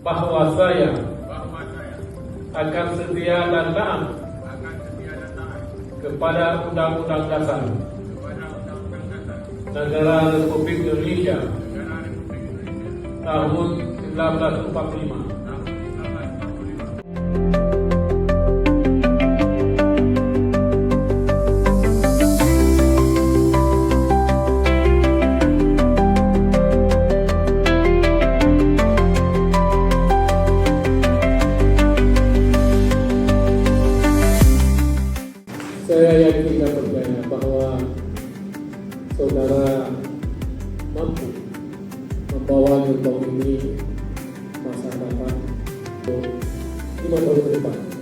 bahwa saya akan setia dan taat kepada Undang-Undang Dasar Negara Republik Indonesia tahun 1945. Saya yakin dan percaya bahwa saudara mampu membawa gerbong ini masa depan 5 tahun ke depan.